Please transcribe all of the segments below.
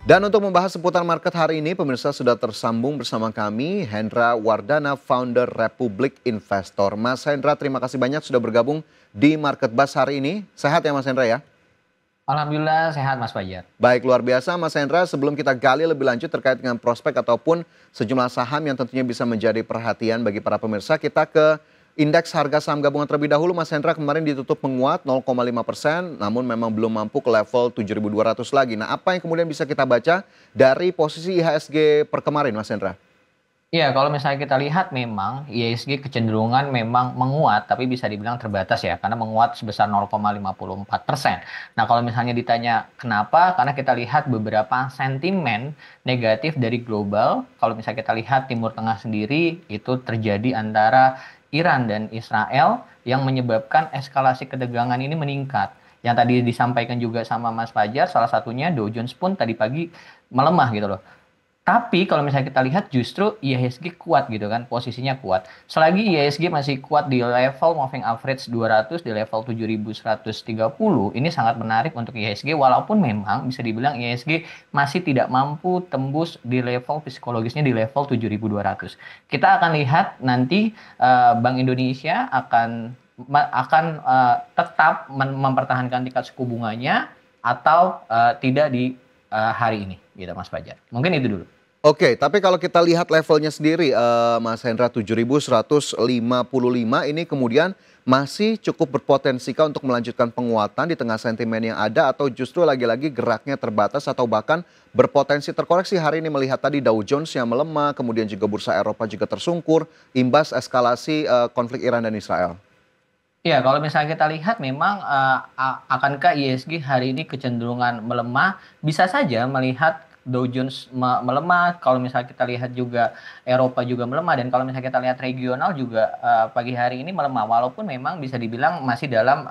Dan untuk membahas seputar market hari ini, pemirsa sudah tersambung bersama kami, Hendra Wardana, founder Republik Investor. Mas Hendra, terima kasih banyak sudah bergabung di Market Buzz hari ini. Sehat ya Mas Hendra ya? Alhamdulillah sehat Mas Fajar. Baik, luar biasa Mas Hendra. Sebelum kita gali lebih lanjut terkait dengan prospek ataupun sejumlah saham yang tentunya bisa menjadi perhatian bagi para pemirsa, kita ke indeks harga saham gabungan terlebih dahulu. Mas Hendra kemarin ditutup menguat 0,5%, namun memang belum mampu ke level 7.200 lagi. Nah, apa yang kemudian bisa kita baca dari posisi IHSG per kemarin, Mas Hendra? Iya, kalau misalnya kita lihat memang IHSG kecenderungan memang menguat, tapi bisa dibilang terbatas ya, karena menguat sebesar 0,54%. Nah, kalau misalnya ditanya kenapa, karena kita lihat beberapa sentimen negatif dari global. Kalau misalnya kita lihat Timur Tengah sendiri, itu terjadi antara Iran dan Israel yang menyebabkan eskalasi ketegangan ini meningkat. Yang tadi disampaikan juga sama Mas Fajar, salah satunya Dow Jones pun tadi pagi melemah gitu loh. Tapi kalau misalnya kita lihat justru IHSG kuat gitu kan, posisinya kuat. Selagi IHSG masih kuat di level moving average 200 di level 7.130, ini sangat menarik untuk IHSG walaupun memang bisa dibilang IHSG masih tidak mampu tembus di level psikologisnya di level 7.200. Kita akan lihat nanti Bank Indonesia akan tetap mempertahankan tingkat suku bunganya atau tidak di hari ini gitu Mas Fajar. Mungkin itu dulu. Oke, tapi kalau kita lihat levelnya sendiri, Mas Hendra 7.155 ini kemudian masih cukup berpotensikah untuk melanjutkan penguatan di tengah sentimen yang ada atau justru lagi-lagi geraknya terbatas atau bahkan berpotensi terkoreksi hari ini melihat tadi Dow Jones yang melemah, kemudian juga bursa Eropa juga tersungkur, imbas eskalasi konflik Iran dan Israel. Ya, kalau misalnya kita lihat memang akankah ISG hari ini kecenderungan melemah, bisa saja melihat Dow Jones melemah, kalau misalnya kita lihat juga Eropa juga melemah, dan kalau misalnya kita lihat regional juga pagi hari ini melemah, walaupun memang bisa dibilang masih dalam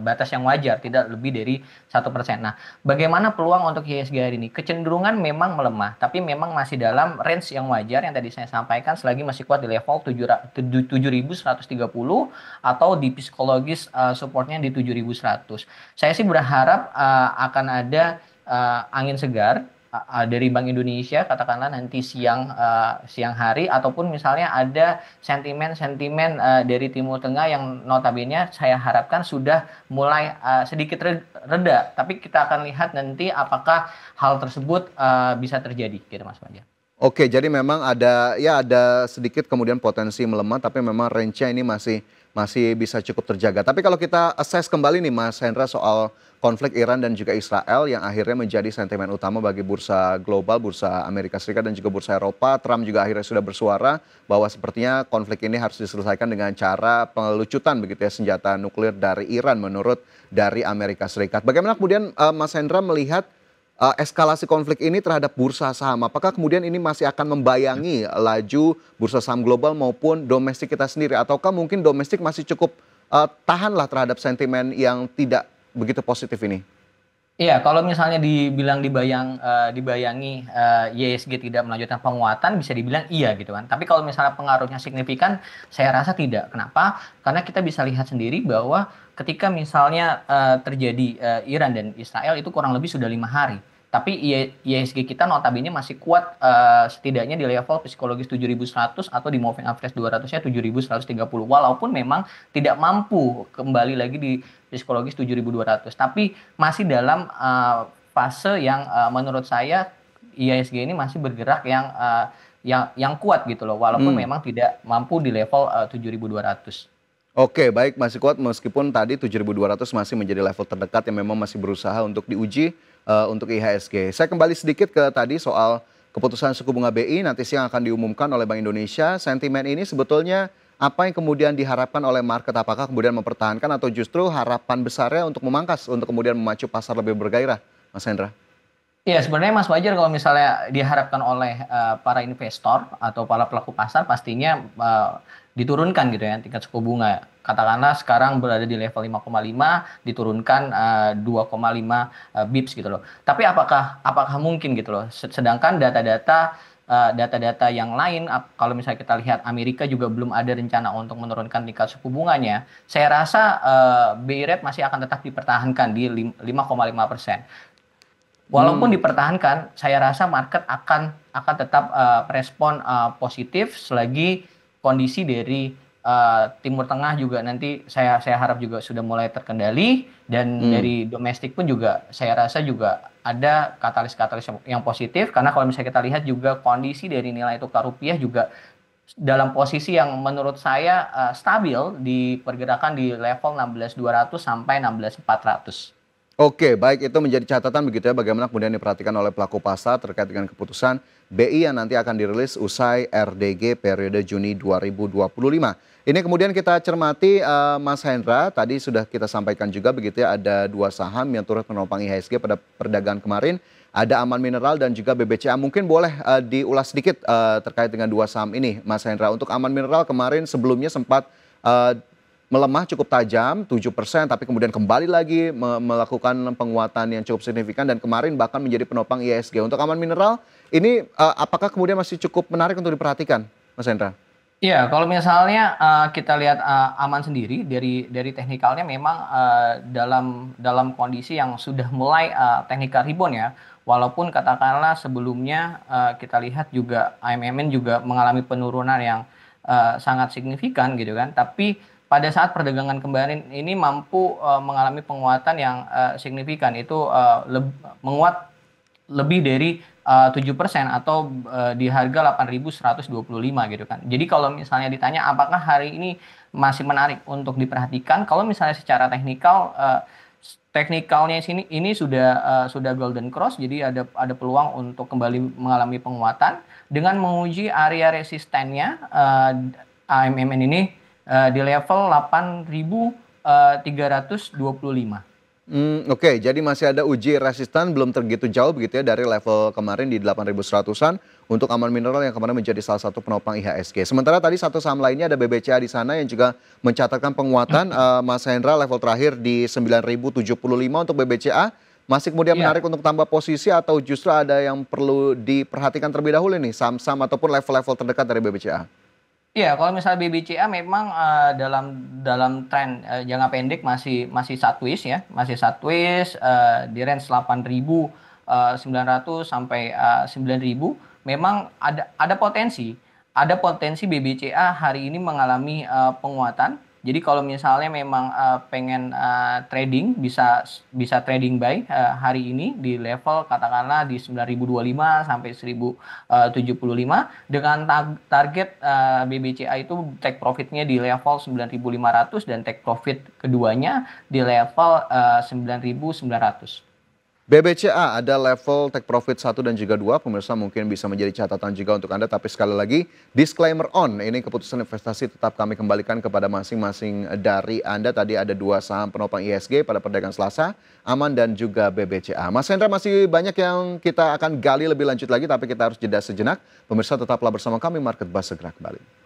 batas yang wajar, tidak lebih dari 1%. Nah, bagaimana peluang untuk ISG hari ini? Kecenderungan memang melemah, tapi memang masih dalam range yang wajar yang tadi saya sampaikan, selagi masih kuat di level 7.130 atau di psikologis supportnya di 7.100. Saya sih berharap akan ada angin segar dari Bank Indonesia katakanlah nanti siang hari, ataupun misalnya ada sentimen-sentimen dari Timur Tengah yang notabene saya harapkan sudah mulai sedikit reda, tapi kita akan lihat nanti apakah hal tersebut bisa terjadi gitu Mas Fajar. Oke, jadi memang ada sedikit kemudian potensi melemah, tapi memang range-nya ini masih bisa cukup terjaga. Tapi kalau kita assess kembali nih Mas Hendra soal konflik Iran dan juga Israel yang akhirnya menjadi sentimen utama bagi bursa global, bursa Amerika Serikat dan juga bursa Eropa. Trump juga akhirnya sudah bersuara bahwa sepertinya konflik ini harus diselesaikan dengan cara pengelucutan begitu ya senjata nuklir dari Iran menurut dari Amerika Serikat. Bagaimana kemudian Mas Hendra melihat eskalasi konflik ini terhadap bursa saham? Apakah kemudian ini masih akan membayangi laju bursa saham global maupun domestik kita sendiri? Ataukah mungkin domestik masih cukup tahanlah terhadap sentimen yang tidak begitu positif ini? Iya, kalau misalnya dibilang dibayangi ISG tidak melanjutkan penguatan, bisa dibilang iya gitu kan. Tapi kalau misalnya pengaruhnya signifikan, saya rasa tidak. Kenapa? Karena kita bisa lihat sendiri bahwa ketika misalnya terjadi Iran dan Israel itu kurang lebih sudah 5 hari. Tapi ISG kita notabene masih kuat setidaknya di level psikologis 7.100 atau di moving average 200-nya 7.130. Walaupun memang tidak mampu kembali lagi di psikologis 7.200. Tapi masih dalam fase yang menurut saya IISG ini masih bergerak yang kuat gitu loh, walaupun Hmm. memang tidak mampu di level 7.200. Oke, baik, masih kuat meskipun tadi 7.200 masih menjadi level terdekat yang memang masih berusaha untuk diuji untuk IHSG. Saya kembali sedikit ke tadi soal keputusan suku bunga BI nanti siang akan diumumkan oleh Bank Indonesia. Sentimen ini sebetulnya apa yang kemudian diharapkan oleh market? Apakah kemudian mempertahankan atau justru harapan besarnya untuk memangkas, untuk kemudian memacu pasar lebih bergairah, Mas Hendra? Iya, sebenarnya Mas Wajar kalau misalnya diharapkan oleh para investor atau para pelaku pasar pastinya diturunkan gitu ya tingkat suku bunga. Katakanlah sekarang berada di level 5,5 diturunkan 2,5 bips gitu loh. Tapi apakah mungkin gitu loh. Sedangkan data-data yang lain kalau misalnya kita lihat Amerika juga belum ada rencana untuk menurunkan tingkat suku bunganya. Saya rasa BI rate masih akan tetap dipertahankan di 5,5%. Walaupun Hmm, dipertahankan, saya rasa market akan tetap respon positif selagi kondisi dari Timur Tengah juga nanti saya harap juga sudah mulai terkendali, dan hmm. dari domestik pun juga saya rasa juga ada katalis-katalis yang positif, karena kalau misalnya kita lihat juga kondisi dari nilai tukar rupiah juga dalam posisi yang menurut saya stabil di pergerakan di level 16.200 sampai 16.400. Oke, baik, itu menjadi catatan begitu ya, bagaimana kemudian diperhatikan oleh pelaku pasar terkait dengan keputusan BI yang nanti akan dirilis usai RDG periode Juni 2025. Ini kemudian kita cermati, Mas Hendra, tadi sudah kita sampaikan juga begitu ya, ada dua saham yang turut menopang IHSG pada perdagangan kemarin, ada Aman Mineral dan juga BBCA. Mungkin boleh diulas sedikit terkait dengan dua saham ini, Mas Hendra. Untuk Aman Mineral kemarin sebelumnya sempat eh, melemah cukup tajam 7%, tapi kemudian kembali lagi melakukan penguatan yang cukup signifikan dan kemarin bahkan menjadi penopang ISG. Untuk Aman Mineral ini apakah kemudian masih cukup menarik untuk diperhatikan, Mas Hendra? Iya, kalau misalnya kita lihat aman sendiri dari teknikalnya memang dalam dalam kondisi yang sudah mulai teknikal rebound ya. Walaupun katakanlah sebelumnya kita lihat juga AMMN juga mengalami penurunan yang sangat signifikan gitu kan. Tapi pada saat perdagangan kemarin ini mampu mengalami penguatan yang signifikan, itu menguat lebih dari 7% atau di harga 8.125 gitu kan. Jadi kalau misalnya ditanya apakah hari ini masih menarik untuk diperhatikan, kalau misalnya secara teknikal, teknikalnya sini ini sudah golden cross, jadi ada peluang untuk kembali mengalami penguatan dengan menguji area resistennya AMMN ini di level 8.325. Oke, jadi masih ada uji resistan belum tergitu jauh begitu ya dari level kemarin di 8.100-an untuk Aman Mineral yang kemarin menjadi salah satu penopang IHSG. Sementara tadi satu saham lainnya ada BBCA di sana yang juga mencatatkan penguatan, Mas Hendra, level terakhir di 9.075 untuk BBCA. Masih kemudian Iya. menarik untuk tambah posisi atau justru ada yang perlu diperhatikan terlebih dahulu nih saham-saham ataupun level-level terdekat dari BBCA? Iya, kalau misalnya BBCA memang dalam dalam tren jangka pendek masih masih sideways ya, masih sideways di range 8.900 sampai 9.000. Memang ada potensi BBCA hari ini mengalami penguatan. Jadi kalau misalnya memang pengen trading, bisa bisa trading buy hari ini di level katakanlah di 9.025 sampai 1.075, dengan target BBCA itu take profitnya di level 9.500 dan take profit keduanya di level 9.900. BBCA ada level take profit 1 dan juga 2, pemirsa mungkin bisa menjadi catatan juga untuk Anda, tapi sekali lagi disclaimer on, ini keputusan investasi tetap kami kembalikan kepada masing-masing dari Anda. Tadi ada dua saham penopang ISG pada perdagangan Selasa, Aman dan juga BBCA. Mas Hendra, masih banyak yang kita akan gali lebih lanjut lagi, tapi kita harus jeda sejenak. Pemirsa tetaplah bersama kami, Market Buzz segera kembali.